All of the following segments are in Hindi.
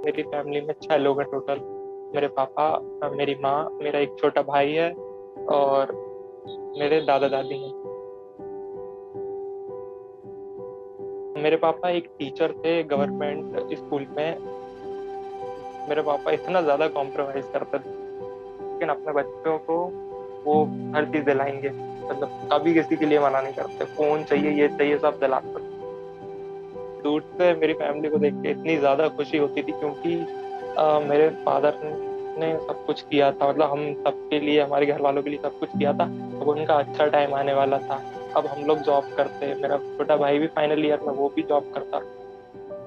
मेरी फैमिली में 6 लोग हैं टोटल। मेरे पापा, मेरी माँ, मेरा एक छोटा भाई है और मेरे दादा दादी हैं। मेरे पापा एक टीचर थे गवर्नमेंट स्कूल में। मेरे पापा इतना ज्यादा कॉम्प्रोमाइज करते थे, लेकिन अपने बच्चों को वो हर चीज दिलाएंगे। मतलब कभी किसी के लिए मना नहीं करते, फोन चाहिए, ये चाहिए, सब दिलाते। दूर से मेरी फैमिली को देख के इतनी ज्यादा खुशी होती थी, क्योंकि मेरे फादर ने सब कुछ किया था। मतलब हम सबके लिए, हमारे घर वालों के लिए सब कुछ किया था। अब उनका अच्छा टाइम आने वाला था। अब हम लोग जॉब करते, मेरा छोटा भाई भी फाइनल ईयर में, वो भी जॉब करता।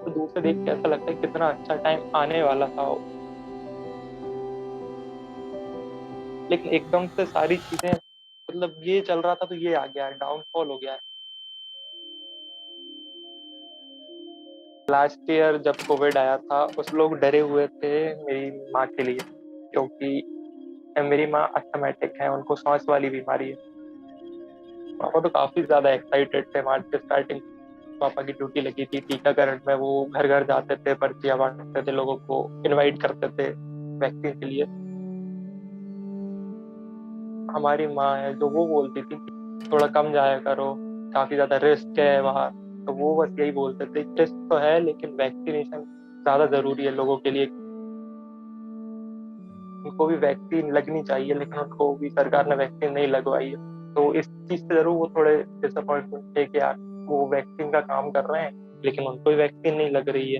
तो दूर से देख के ऐसा लगता है कितना अच्छा टाइम आने वाला था वो। लेकिन एकदम से सारी चीजें, मतलब ये चल रहा था तो ये आ गया है, डाउनफॉल हो गया है। लास्ट ईयर जब कोविड आया था, उस लोग डरे हुए थे मेरी माँ के लिए, क्योंकि मेरी माँ अस्थमेटिक है, उनको सांस वाली बीमारी है। पापा तो काफी ज्यादा एक्साइटेड थे मार्च के स्टार्टिंग। पापा की ड्यूटी लगी थी टीकाकरण में, वो घर घर जाते थे, पर्चियां बांटते थे, लोगों को इनवाइट करते थे वैक्सीन के लिए। हमारी माँ है जो, वो बोलती थी कि थोड़ा कम जाया करो, काफी ज्यादा रिस्क है वहाँ। तो वो बस यही बोलते थे, रिस्क तो है लेकिन वैक्सीनेशन ज्यादा जरूरी है लोगों के लिए। उनको भी वैक्सीन लगनी चाहिए, लेकिन उनको भी सरकार ने वैक्सीन नहीं लगवाई है। तो इस चीज से जरूर वो थोड़े डिसअपॉइंटमेंट थे कि यार वो वैक्सीन का काम कर रहे हैं, लेकिन उनको भी वैक्सीन नहीं लग रही है।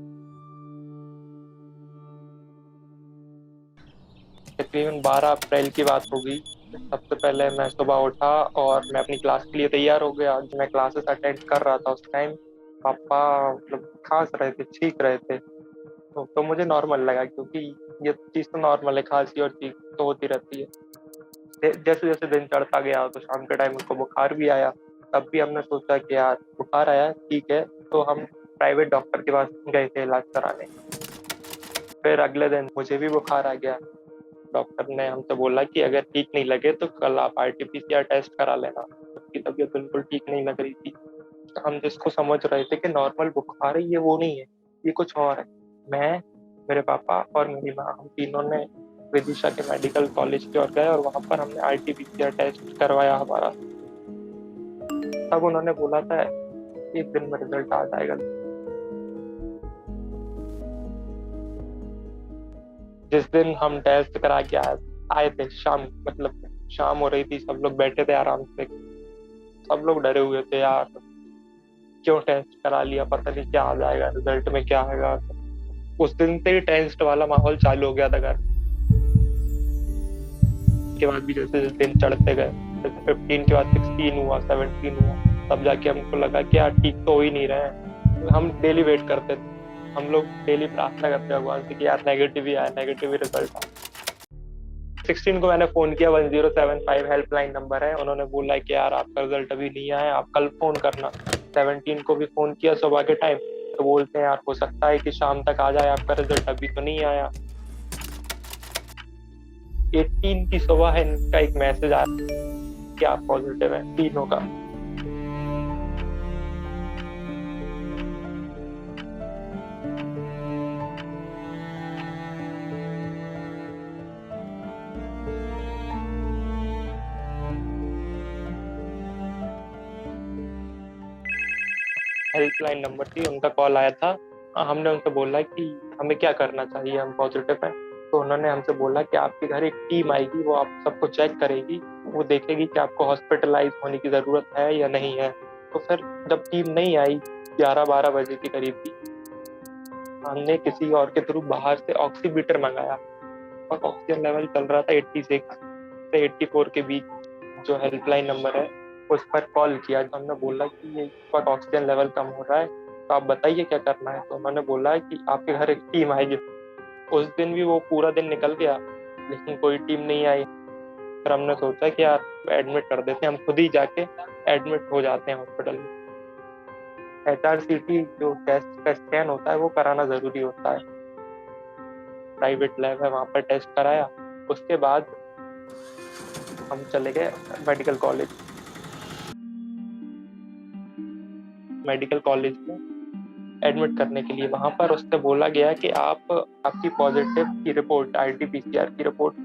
तकरीबन 12 अप्रैल की बात होगी। सबसे पहले मैं सुबह उठा और मैं अपनी क्लास के लिए तैयार हो गया। मैं क्लासेस अटेंड कर रहा था उस टाइम। पापा मतलब खांस रहे थे, छींक रहे थे। तो मुझे नॉर्मल लगा, क्योंकि ये चीज तो नॉर्मल है, खांसी और छींक तो होती रहती है। जैसे जैसे दिन चढ़ता गया तो शाम के टाइम उनको बुखार भी आया। तब भी हमने सोचा कि यार बुखार आया, ठीक है, तो हम प्राइवेट डॉक्टर के पास गए थे इलाज कराने। फिर अगले दिन मुझे भी बुखार आ गया। डॉक्टर ने हमसे बोला कि अगर ठीक नहीं लगे तो कल आप आरटीपीसीआर टेस्ट करा लेना। उसकी तबीयत बिल्कुल ठीक नहीं लग रही थी। तो हम जिसको समझ रहे थे कि नॉर्मल बुखार है, ये वो नहीं है, ये कुछ और है। मैं, मेरे पापा और मेरी माँ, हम तीनों ने विदिशा के मेडिकल कॉलेज की ओर गए और वहां पर हमने आरटीपीसीआर टेस्ट करवाया हमारा। तब उन्होंने बोला था 1 दिन में रिजल्ट आ जाएगा। जिस दिन हम टेस्ट करा के आए थे शाम, मतलब शाम हो रही थी, सब लोग बैठे थे आराम से। सब लोग डरे हुए थे यार, क्यों टेस्ट करा लिया, पता नहीं क्या आ जाएगा, रिजल्ट में क्या आएगा। उस दिन से ही टेस्ट वाला माहौल चालू हो गया था घर के। बाद भी जैसे जैसे दिन चढ़ते गए, जैसे 15 के बाद 16 हुआ, 17 हुआ, तब जाके हमको लगा कि यार ठीक तो हो ही नहीं रहे हैं। हम डेली वेट करते थे, हम लोग डेली प्रार्थना करते भगवान से कि यार नेगेटिव ही आए, नेगेटिव ही रिजल्ट आए। 16 को मैंने फोन किया, 1075 हेल्पलाइन नंबर है, उन्होंने बोला कि यार आपका रिजल्ट अभी नहीं आया, आप कल फोन करना। 17 को भी फोन किया सुबह के टाइम, तो बोलते हैं यार हो सकता है कि शाम तक आ जाए आपका रिजल्ट, अभी तो नहीं आया। 18 की सुबह है, इनका एक मैसेज आया कि आप पॉजिटिव है तीनों का। हेल्पलाइन नंबर थी, उनका कॉल आया था। हमने उनसे बोला कि हमें क्या करना चाहिए, हम पॉजिटिव हैं। तो उन्होंने हमसे बोला कि आपके घर एक टीम आएगी, वो आप सबको चेक करेगी, वो देखेगी कि आपको हॉस्पिटलाइज होने की जरूरत है या नहीं है। तो फिर जब टीम नहीं आई, 11-12 बजे के करीब थी, हमने किसी और के थ्रू बाहर से ऑक्सीमीटर मंगाया और ऑक्सीजन लेवल चल रहा था 86 से 84 के बीच। जो हेल्पलाइन नंबर है उस पर कॉल किया, तो हमने बोला कि ये इस पर ऑक्सीजन लेवल कम हो रहा है, तो आप बताइए क्या करना है। तो उन्होंने बोला कि आपके घर एक टीम आएगी। उस दिन भी वो पूरा दिन निकल गया, लेकिन कोई टीम नहीं आई। फिर हमने सोचा कि यार एडमिट कर देते हैं, हम खुद ही जाके एडमिट हो जाते हैं हॉस्पिटल में। HRCT जो टेस्ट का स्कैन होता है वो कराना जरूरी होता है। प्राइवेट लैब है वहाँ पर टेस्ट कराया। उसके बाद हम चले गए मेडिकल कॉलेज। मेडिकल कॉलेज में एडमिट करने के लिए वहाँ पर उससे बोला गया कि आपकी पॉजिटिव की रिपोर्ट, RT-PCR की रिपोर्ट।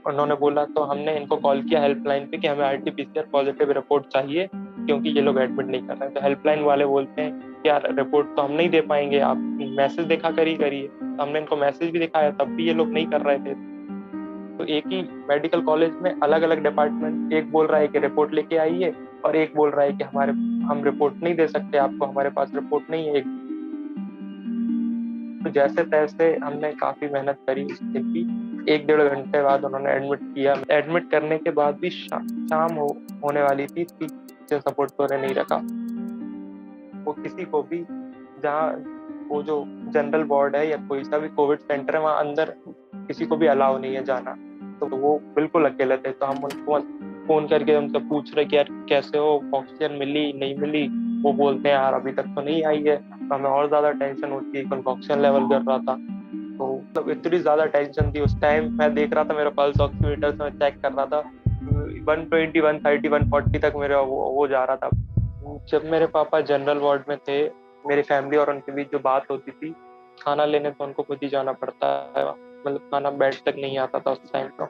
उन्होंने बोला तो हमने इनको कॉल किया हेल्पलाइन पे कि हमें RT-PCR पॉजिटिव रिपोर्ट चाहिए क्योंकि ये लोग एडमिट नहीं कर रहे हैं। तो हेल्पलाइन वाले बोलते हैं कि यार रिपोर्ट तो हम नहीं दे पाएंगे, आप मैसेज दिखा कर ही करिए। तो हमने इनको मैसेज भी दिखाया तब भी ये लोग नहीं कर रहे थे। तो एक ही मेडिकल कॉलेज में अलग अलग डिपार्टमेंट, एक बोल रहा है कि रिपोर्ट लेके आइए और एक बोल रहा है कि हम रिपोर्ट नहीं दे सकते आपको, हमारे पास रिपोर्ट नहीं है। तो जैसे तैसे हमने काफी मेहनत करी उसके भी। 1-1.5 घंटे बाद उन्होंने एडमिट किया। एडमिट करने के बाद भी शाम होने वाली थी, टीचर सपोर्ट तो उन्हें नहीं रखा। वो किसी को भी, जहाँ वो जो जनरल वार्ड है या कोई सा भी कोविड सेंटर है वहाँ अंदर किसी को भी अलाउ नहीं है जाना। तो वो बिल्कुल अकेले थे। तो हम उनको फोन करके उनसे पूछ रहे कि यार कैसे हो, ऑक्सीजन मिली नहीं मिली। वो बोलते हैं यार अभी तक तो नहीं आई है। तो हमें और ज्यादा टेंशन होती है, उनका ऑक्सीजन लेवल गिर रहा था। तो मतलब इतनी ज्यादा टेंशन थी उस टाइम। मैं देख रहा था मेरा पल्स ऑक्सीमीटर से, मैं चेक कर रहा था 120, 130, 140 तक मेरा वो जा रहा था। जब मेरे पापा जनरल वार्ड में थे, मेरी फैमिली और उनके बीच जो बात होती थी, खाना लेने तो उनको खुद ही जाना पड़ता है, मतलब खाना बेड तक नहीं आता था उस टाइम। तो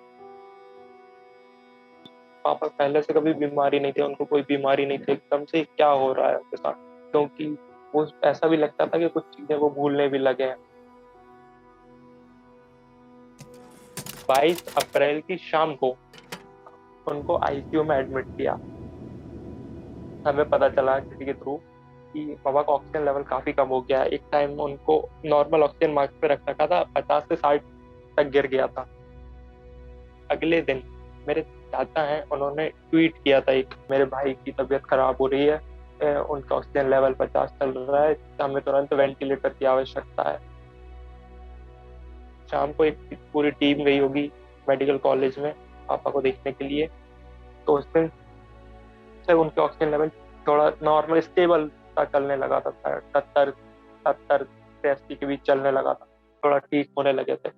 पापा पहले से कभी बीमारी नहीं थे, उनको कोई बीमारी नहीं थी, एकदम से क्या हो रहा है उनके साथ। क्योंकि वो ऐसा भी लगता था कि कुछ चीजें वो भूलने भी लगे हैं। 22 अप्रैल की शाम को उनको आईसीयू में एडमिट किया। हमें पता चला किसी के थ्रू कि पापा का ऑक्सीजन लेवल काफी कम हो गया है। एक टाइम उनको नॉर्मल ऑक्सीजन मार्क्स पे रख रखा था, 50 से 60 तक गिर गया था। अगले दिन मेरे चाचा हैं, उन्होंने ट्वीट किया था एक, मेरे भाई की तबीयत खराब हो रही है, उनका ऑक्सीजन लेवल 50 चल रहा है, हमें तुरंत वेंटिलेटर की आवश्यकता है। शाम को एक पूरी टीम गई होगी मेडिकल कॉलेज में पापा को देखने के लिए। तो उस दिन से उनके ऑक्सीजन लेवल थोड़ा नॉर्मल स्टेबल सा चलने लगा था, 70-80 के बीच चलने लगा था, थोड़ा ठीक होने लगे थे।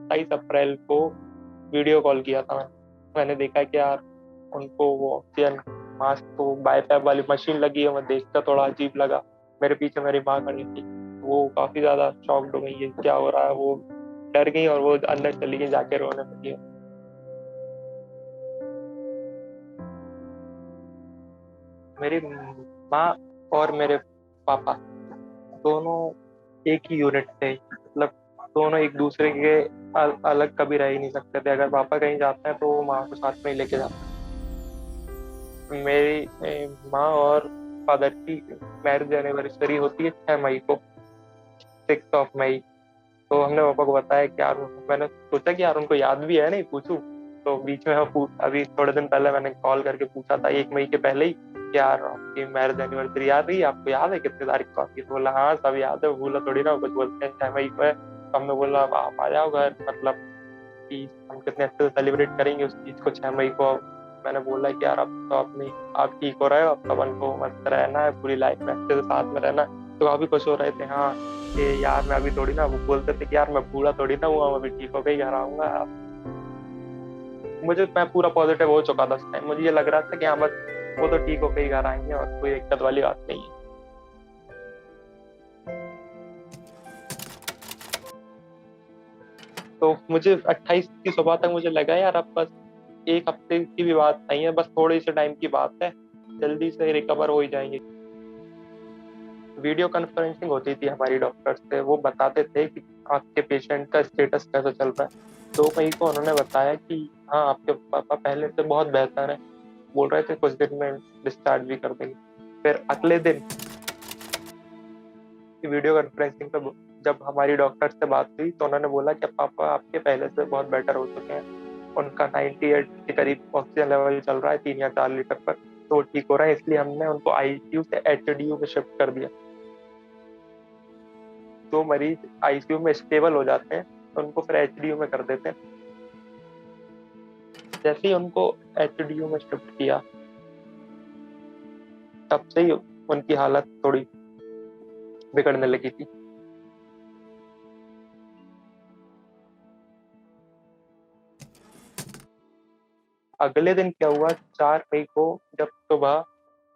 27 अप्रैल को वीडियो कॉल किया था मैंने देखा कि यार उनको वो ऑक्सीजन मास्क, तो बाईपैप वाली मशीन लगी है, मैं देखकर थोड़ा अजीब लगा। मेरे पीछे मेरी माँ खड़ी थी, वो काफी ज्यादा शॉक्ड हो गई है क्या हो रहा है, वो डर गई और वो अंदर चली गई, जाके रोने लगी। मेरी माँ और मेरे पापा दोनों एक ही यूनिट थे, मतलब दोनों एक दूसरे के अलग कभी रह ही नहीं सकते थे। अगर पापा कहीं जाते हैं तो वो माँ को साथ में ही लेके जाते हैं। मेरी माँ और फादर की मैरिज एनिवर्सरी होती है 6 मई को, 6 मई। तो हमने पापा को बताया कि यार, मैंने सोचा कि यार उनको याद भी है नहीं, पूछूं। तो बीच में अभी थोड़े दिन पहले मैंने कॉल करके पूछा था, 1 मई के पहले ही, कि यार आपकी मैरिज एनिवर्सरी याद रही, आपको याद है कितनी तारीख को आपकी? तो बोला हाँ सब याद है, भूला थोड़ी ना, कुछ बोलते हैं 6 मई को है। तो हमने बोला आप आ जाओ घर, मतलब कि हम कितने अच्छे से सेलिब्रेट करेंगे उस चीज को 6 मई को। मैंने बोला कि यार अब तो अपनी आप ठीक हो रहे हो, अब तो अपन को मस्त रहना है, पूरी लाइफ में अच्छे से साथ में रहना है। तो काफी खुश हो रहे थे। हाँ कि यार मैं अभी थोड़ी ना, वो बोलते थे कि यार मैं बूढ़ा थोड़ी ना हुआ, मैं अभी ठीक हो गई, घर आऊंगा। मैं पूरा पॉजिटिव हो चुका था उस टाइम, मुझे ये लग रहा था कि हाँ बस वो तो ठीक हो गई, घर आएंगे और कोई दिक्कत वाली बात नहीं है। तो मुझे 28 की सुबह तक मुझे लगा यार अब बस 1 हफ्ते की भी बात नहीं है, बस थोड़े से टाइम की बात है, जल्दी से रिकवर हो ही जाएंगे। वीडियो कॉन्फ्रेंसिंग होती थी हमारी डॉक्टर से, वो बताते थे कि आपके पेशेंट का स्टेटस कैसा चल रहा है। 2 मई को उन्होंने बताया कि हाँ आपके पापा पहले से बहुत बेहतर है, बोल रहे थे कुछ दिन में डिस्चार्ज भी कर देंगे। फिर अगले दिन वीडियो कॉन्फ्रेंसिंग पे जब हमारी डॉक्टर से बात हुई तो उन्होंने बोला कि पापा आपके पहले से बहुत बेटर हो चुके हैं, उनका 98 के करीब ऑक्सीजन लेवल चल रहा है, 3 या 4 लीटर पर, तो वो ठीक हो रहा है। इसलिए हमने उनको आईसीयू से एचडीयू में शिफ्ट कर दिया। जो मरीज आईसीयू में स्टेबल हो जाते हैं तो उनको फिर एचडीयू में कर देते हैं। जैसे ही उनको एचडीयू में शिफ्ट किया, तब से ही उनकी हालत थोड़ी बिगड़ने लगी थी। अगले दिन क्या हुआ, 4 मई को जब सुबह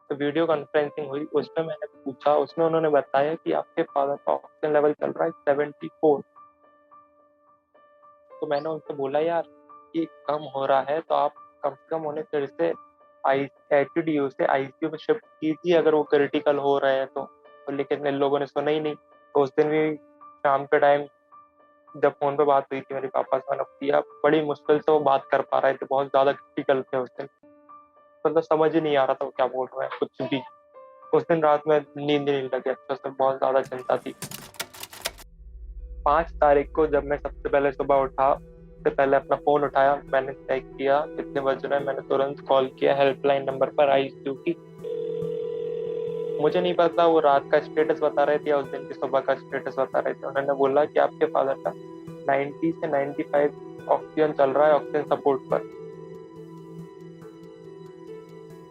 वीडियो कॉन्फ्रेंसिंग हुई, उसमें मैंने पूछा, उसमें उन्होंने बताया कि आपके फादर का ऑक्सीजन लेवल चल रहा है 74। तो मैंने उनसे बोला यार ये कम हो रहा है तो आप कम से कम उन्हें फिर से आई एचडीयू से आईसीयू में शिफ्ट कीजिए अगर वो क्रिटिकल हो रहे हैं तो लेकिन इन लोगों ने सुना ही नहीं। तो उस दिन भी शाम के टाइम जब फोन पे बात हुई थी मेरे पापा से, मैंने किया, बड़ी मुश्किल से वो बात कर पा रहे थे, बहुत ज्यादा क्रिटिकल थे उस दिन। मतलब समझ ही नहीं आ रहा था वो क्या बोल रहे हैं कुछ भी। उस दिन रात में नींद नहीं लगी अच्छे से, बहुत ज्यादा चिंता थी। 5 तारीख को जब मैं सबसे पहले सुबह उठा, सबसे पहले अपना फोन उठाया, मैंने चेक किया कितने बज रहे हैं, मैंने तुरंत कॉल किया हेल्पलाइन नंबर पर आईसीयू की। मुझे नहीं पता वो रात का स्टेटस बता रहे थे या उस दिन की सुबह का स्टेटस बता रहे थे। उन्होंने बोला कि आपके फादर का 90 से 95 ऑक्सीजन चल रहा है ऑक्सीजन सपोर्ट पर।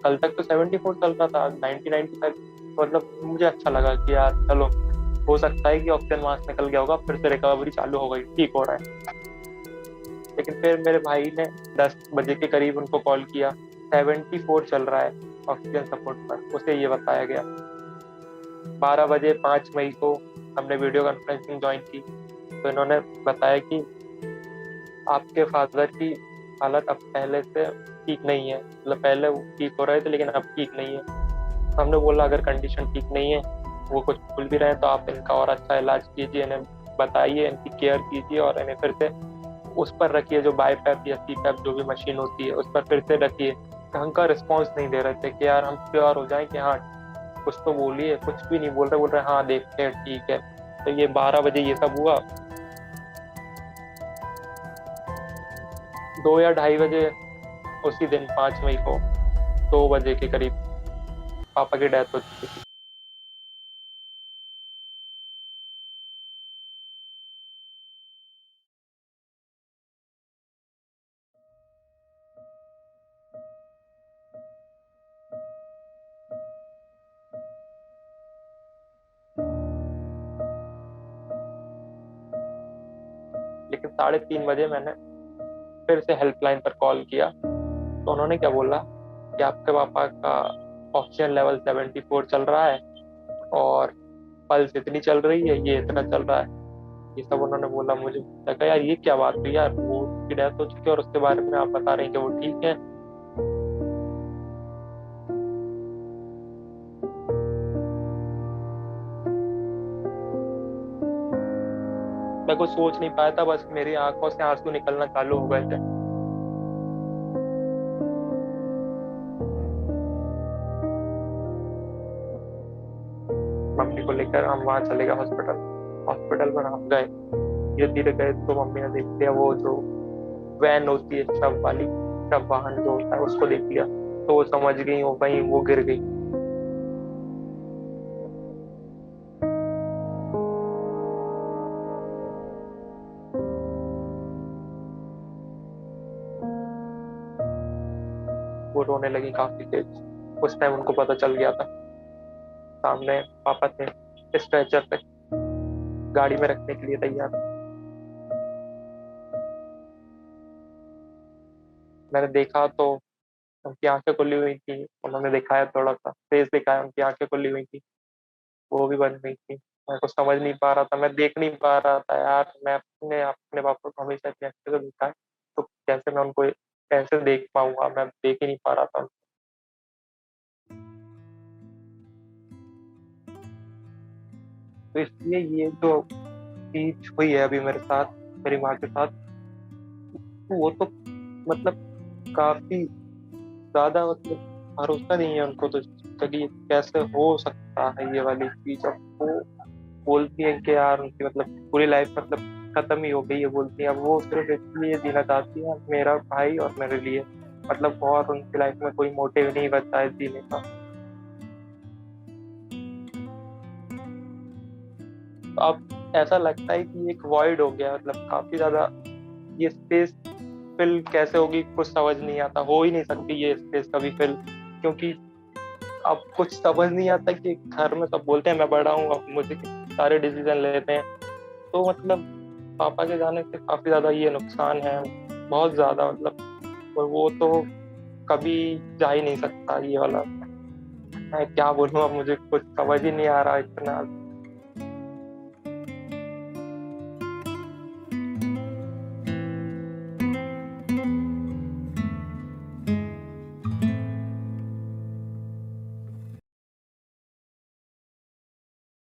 कल तक तो 74 चल रहा था, 90-95। मतलब मुझे अच्छा लगा कि यार चलो, हो सकता है कि ऑक्सीजन मास्क निकल गया होगा, फिर से रिकवरी चालू हो गई, ठीक हो रहा है। लेकिन फिर मेरे भाई ने 10 बजे के करीब उनको कॉल किया, 74 चल रहा है ऑक्सीजन सपोर्ट पर, उसे ये बताया गया। 12 बजे 5 मई को हमने वीडियो कॉन्फ्रेंसिंग ज्वाइन की, तो इन्होंने बताया कि आपके फादर की हालत अब पहले से ठीक नहीं है, मतलब पहले वो ठीक हो रहे थे लेकिन अब ठीक नहीं है। तो हमने बोला अगर कंडीशन ठीक नहीं है, वो कुछ भूल भी रहे हैं, तो आप इनका और अच्छा इलाज कीजिए, इन्हें बताइए, इनकी केयर कीजिए और इन्हें फिर से उस पर रखिए जो बाईपैप या सीपैप जो भी मशीन होती है उस पर फिर से रखिए। ढंग का रिस्पॉन्स नहीं दे रहे थे कि यार हम श्योर हो जाएं कि हाँ कुछ तो बोलिए, कुछ भी नहीं बोल रहे हाँ देखते हैं ठीक है। तो ये 12 बजे ये सब हुआ। 2 या 2:30 बजे उसी दिन 5 मई को 2 बजे के करीब पापा की डेथ हो चुकी थी। लेकिन 3:30 बजे मैंने फिर से हेल्पलाइन पर कॉल किया, तो उन्होंने क्या बोला कि आपके पापा का ऑक्सीजन लेवल 74 चल रहा है और पल्स इतनी चल रही है, ये इतना चल रहा है। ये सब उन्होंने बोला। मुझे लगा यार ये क्या बात हुई यार, वो की डेथ हो चुकी है और उसके बारे में आप बता रहे हैं कि वो ठीक है। मैं कुछ सोच नहीं पाया था, बस मेरी आंखों से आंसू निकलना चालू हो गए थे। मम्मी को लेकर हम वहां चले गए हॉस्पिटल। हॉस्पिटल पर हम गए, धीरे धीरे गए तो मम्मी ने देख लिया वो जो वैन होती है शव वाली, शव वाहन जो होता है उसको देख लिया। तो वो समझ गई, वो वहीं वो गिर गई। वो रोने लगी काफी तेज। उस टाइम उनको पता चल गया था। सामने पापा थे स्ट्रेचर पे, गाड़ी में रखने के लिए तैयार। मैंने देखा तो उनकी आंखें खुली हुई थी, उन्होंने दिखाया, थोड़ा सा फेस दिखाया, उनकी आंखें खुली हुई थी, वो भी बंद नहीं थी। मैं कुछ समझ नहीं पा रहा था, मैं देख नहीं पा रहा था यार। मैं अपने अपने पापा को हमेशा इतने अच्छे से देखा है, तो कैसे मैं उनको कैसे देख पाऊंगा, मैं देख ही नहीं पा रहा था। तो इसलिए ये जो चीज हुई है अभी मेरे साथ, मेरी माँ के साथ, वो तो मतलब काफी ज्यादा, मतलब भरोसा नहीं है उनको तो कि ये कैसे हो सकता है ये वाली चीज। अब वो बोलती है कि यार उनकी मतलब पूरी लाइफ मतलब खत्म ही हो गई है, बोलती है। अब वो सिर्फ इसलिए जीना चाहती है मेरा भाई और मेरे लिए, मतलब और उनकी लाइफ में कोई मोटिव नहीं बचा है जीने का। तो अब ऐसा लगता है कि एक वॉइड हो गया, मतलब काफी ज्यादा। ये स्पेस फिल कैसे होगी कुछ समझ नहीं आता, हो ही नहीं सकती ये स्पेस कभी फिल, क्योंकि अब कुछ समझ नहीं आता कि घर में सब बोलते हैं मैं बड़ा हूँ, अब मुझे सारे डिसीजन लेते हैं। तो मतलब पापा के जाने से काफी ज्यादा ये नुकसान है, बहुत ज्यादा मतलब। और वो तो कभी जा ही नहीं सकता ये वाला। मैं क्या बोलूँ, अब मुझे कुछ समझ ही नहीं आ रहा इतना।